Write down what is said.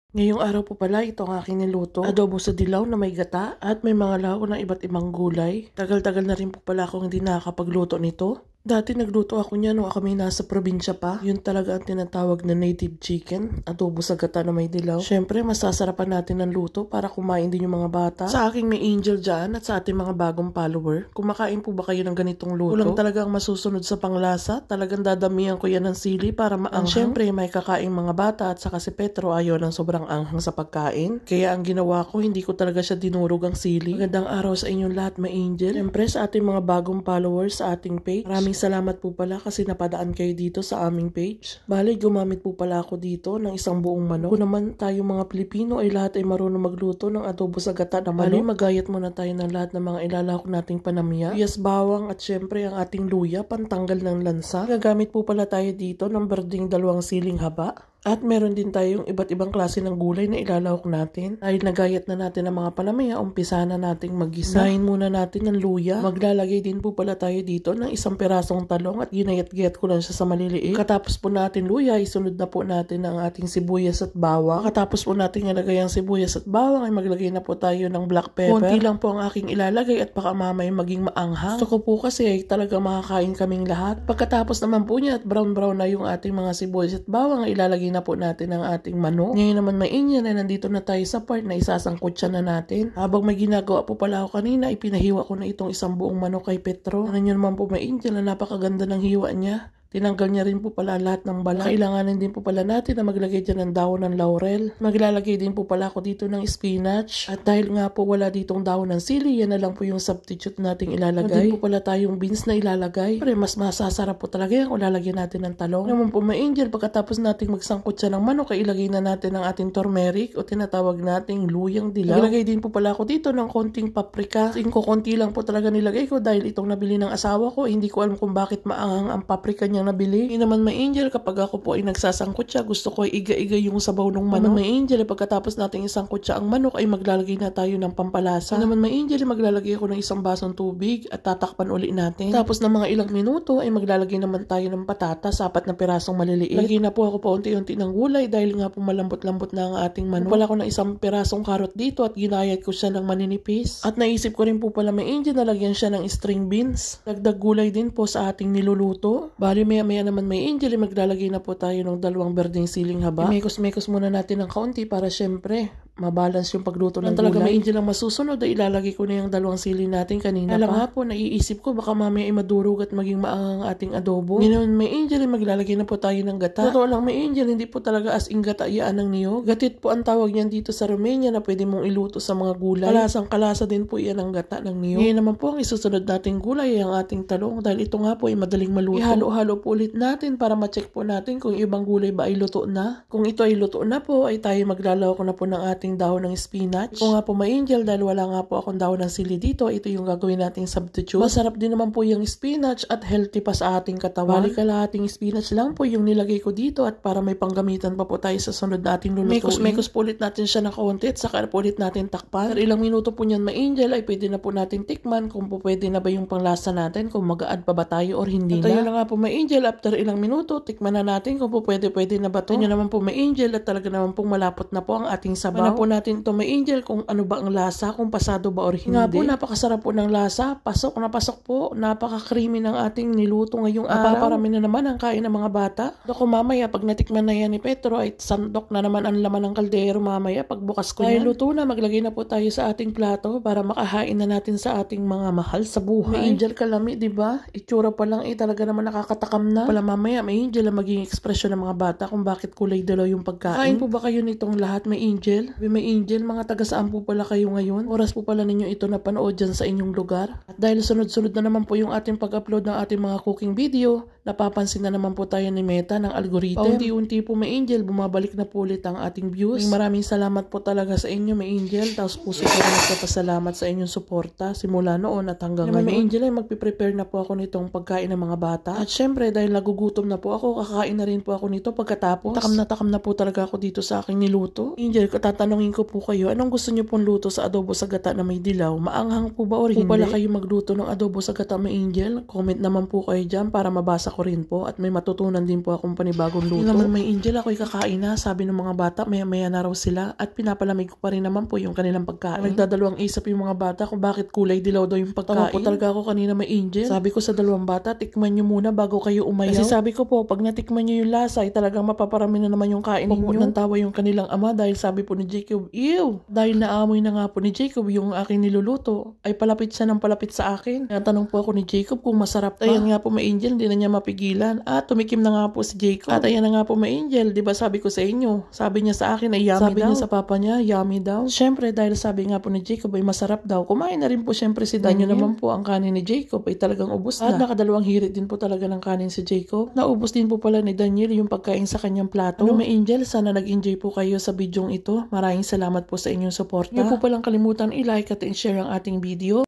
Ngayong araw po pala ito ang aking niluto. Adobo sa dilaw na may gata at may mga laho ng iba't ibang gulay. Tagal-tagal na rin po pala akong hindi nakakapagluto nito. Dati nagluto ako niya nung kami nasa probinsya pa. Yun talaga ang tinatawag na native chicken. Adobo sa gata na may dilaw. Siyempre, masasarapan natin ng luto para kumain din yung mga bata. Sa aking may angel dyan at sa ating mga bagong follower, kumakain po ba kayo ng ganitong luto? Kulang talaga ang masusunod sa panglasa. Talagang dadamihan ko yan ng sili para maanghang. Siyempre, may kakain mga bata at saka si Petro ayaw ng sobrang anghang sa pagkain. Kaya ang ginawa ko, hindi ko talaga siya dinurog ang sili. Magandang araw sa inyong lahat, may angel. Siyempre, sa ating mga bagong followers sa ating page, maraming salamat po pala kasi napadaan kayo dito sa aming page. Bale, gumamit po pala ako dito ng isang buong manok. Kung naman tayo mga Pilipino ay lahat ay marunong magluto ng adobo sa gata na manok. Bale, magayat muna tayo ng lahat ng mga ilalahok nating panamya. Sibuyas, bawang at syempre ang ating luya, pantanggal ng lansa. Gagamit po pala tayo dito ng berdeng 2 siling haba. At meron din tayong iba't ibang klase ng gulay na ilalahok natin. Dahil nagayat na natin ang mga panamya, umpisa na nating mag-gisa. Unahin muna natin ng luya. Maglalagay din po pala tayo dito ng isang pirasong talong at ginayat-gayat ko lang siya sa maliliit. Katapos po natin luya, isunod na po natin ang ating sibuyas at bawang. Katapos po natin ilagay ang sibuyas at bawang ay maglagay na po tayo ng black pepper. Konti lang po ang aking ilalagay at baka mamaya maging maanghang. Gusto ko po kasi ay talaga makakain kaming lahat. Pagkatapos naman po niya at brown-brown na yung ating mga sibuyas at bawang ay ilalagay na po natin ang ating manok. Ngayon naman may inyan na nandito na tayo sa part na isasangkot siya na natin. Habang may ginagawa po pala ako kanina, ipinahiwa ko na itong isang buong manok kay Petro. Ano nyo naman po may inyan na napakaganda ng hiwa niya. Tinanggal niya rin po pala lahat ng balat. Kailanganin din po pala natin na maglagay dyan ng dahon ng laurel. Maglalagay din po pala ako dito ng spinach. At dahil nga po wala ditong dahon ng sili, yan na lang po yung substitute nating ilalagay. Hindi po pala tayong beans na ilalagay. Pero mas masasarap po talaga yan kung lalagyan natin ng talong. Naman po may angel, pagkatapos nating magsangkot siya ng manok, ay ilagay na natin ang ating turmeric o tinatawag nating luyang dilaw. Ilagay din po pala ako dito ng konting paprika. Konti lang po talaga nilagay ko dahil itong nabili ng asawa ko. Hindi ko alam kung bakit maanghang ang paprika niya nabili. Hindi naman may angel kapag ako po ay nagsasangkot siya, gusto ko ay iga-iga yung sabaw ng manok. May angel, pagkatapos nating isangkot siya ang manok ay maglalagay na tayo ng pampalasa. Hindi naman may angel, maglalagay ako ng isang basong tubig at tatakpan uli natin. Tapos ng mga ilang minuto ay maglalagay naman tayo ng patatas, 4 na pirasong maliliit. Lagay na po ako pa unti-unti ng gulay dahil nga po malambot-lambot na ang ating manok. Pala ko ng isang pirasong karot dito at ginayat ko siya ng maninipis. At naisip ko rin po pala may angel na lagyan siya ng string beans. Dagdag gulay din po sa ating niluluto. Bali maya naman may angel, maglalagay na po tayo ng 2 berdeng siling haba. Mekos-mekos muna natin ng kaunti para syempre mabalance yung pagluto ng talaga may angel ang masusunod ay ilalagay ko na yung 2 sili natin kanina pa. Alam nga po, naiisip ko baka mamaya ay madurog at maging maangang ating adobo. Ngayon may angel, maglalagay na po tayo ng gata. Totoo lang may angel, hindi po talaga as in gata iyaan ng niyog. Gatit po ang tawag niyan dito sa Romania na pwede mong iluto sa mga gulay. Kalasang-kalasa din po iyan ang gata ng niyog. Ngayon naman po ang isusunod nating gulay ay ang ating talong dahil ito nga po ay madaling maluto. Ihalo-halo po ulit natin para ma-check po natin kung ibang gulay ba ay luto na. Kung ito ay luto na po ay tayo maglalawak na po ng ating dahon ng spinach. Kung nga po may angel dahil wala nga po akong dahon ng sili dito, ito yung gagawin nating substitute. Masarap din naman po yung spinach at healthy pa sa ating katawan. Bali kalahating spinach lang po yung nilagay ko dito at para may panggamitan pa po tayo sa sunod nating lulutuin. Mekos-mekos po ulit natin siya ng kaunti at saka po ulit natin takpan. Pero ilang minuto po niyan may angel ay pwede na po natin tikman kung po pwede na ba yung panglasa natin, kung mag-a-add pa ba tayo or hindi na. Tayo na nga po may angel, after ilang minuto tikman na natin kung po pwede na ba ito. Ito naman po may angel at talaga naman pong malapot na po ang ating sabaw. Ano po natin ito may angel kung ano ba ang lasa, kung pasado ba or hindi. Nga po, napakasarap po ng lasa. Pasok na pasok po. Napaka-creamy ng ating niluto ngayong araw. Parami na naman ang kain ng mga bata. Doko mamaya, pag natikman na yan ni Petro, ay sandok na naman ang laman ng kaldero mamaya. Pagbukas ko yan. Luto na, maglagay na po tayo sa ating plato para makahain na natin sa ating mga mahal sa buhay. May angel kalami, diba? Itsura pa lang talaga naman nakakatakam na. Pala mamaya, may angel ang maging ekspresyon ng mga bata kung bakit kulay dalaw yung pagkain. Kain po ba kayo nitong lahat? May angel? May angel, mga taga saan po pala kayo ngayon? Oras po pala ninyo ito na panood dyan sa inyong lugar. At dahil sunod-sunod na naman po yung ating pag-upload ng ating mga cooking video, napapansin na naman po tayo ni Meta ng algorithm. Paunti-unti po may angel, bumabalik na po ulit ang ating views. Maraming salamat po talaga sa inyo may angel. Tapos puso ko rin nagpapasalamat sa inyong suporta simula noon at hanggang ngayon. May angel ay magpiprepare na po ako nitong pagkain ng mga bata. At syempre dahil nagugutom na po ako, kakain na rin po ako nito pagkatapos. Takam na po talaga ako dito sa aking niluto. Angel, tatanong tatanungin ko po kayo, anong gusto niyo pong luto sa adobo sa gata na may dilaw? Maanghang po ba o hindi? Kung pala kayo magluto ng adobo sa gata may angel, comment naman po kayo dyan para mabasa ko rin po at may matutunan din po akong panibagong luto. Yung naman may angel, ako'y kakain na, sabi ng mga bata, maya-maya na raw sila at pinapalamig ko pa rin naman po yung kanilang pagkain. Nagdadalawang isip yung mga bata kung bakit kulay dilaw daw yung pagkain. Tama po talaga ako kanina may angel. Sabi ko sa dalawang bata, tikman nyo muna bago kayo umayaw. Kasi sabi ko po, pag natikman nyo yung lasa, ay talagang mapaparami na naman yung kain ninyo. Nang tawa yung kanilang ama dahil sabi po ni Jacob, ew! Dahil naamoy na nga po ni Jacob yung aking niluluto, ay palapit siya ng palapit sa akin. Natanong po ako ni Jacob kung masarap pa. Ayan nga po may angel, hindi na niya mapigilan. At tumikim na nga po si Jacob. At ayan na nga po may angel, di ba sabi ko sa inyo, sabi niya sa akin ay yummy sabi daw. Sabi niya sa papa niya, yummy daw. Siyempre dahil sabi nga po ni Jacob ay masarap daw, kumain na rin po siyempre si Daniel. Naman po ang kanin ni Jacob ay talagang ubos na. At nakadalawang hirit din po talaga ng kanin si Jacob. Naubos din po pala ni Daniel yung pagkain sa kanyang plato. Ano may angel, sana nag-enjoy po kayo sa bidyong ito. Maraming salamat po sa inyong suporta. Huwag po palang kalimutan i-like at i-share ang ating video.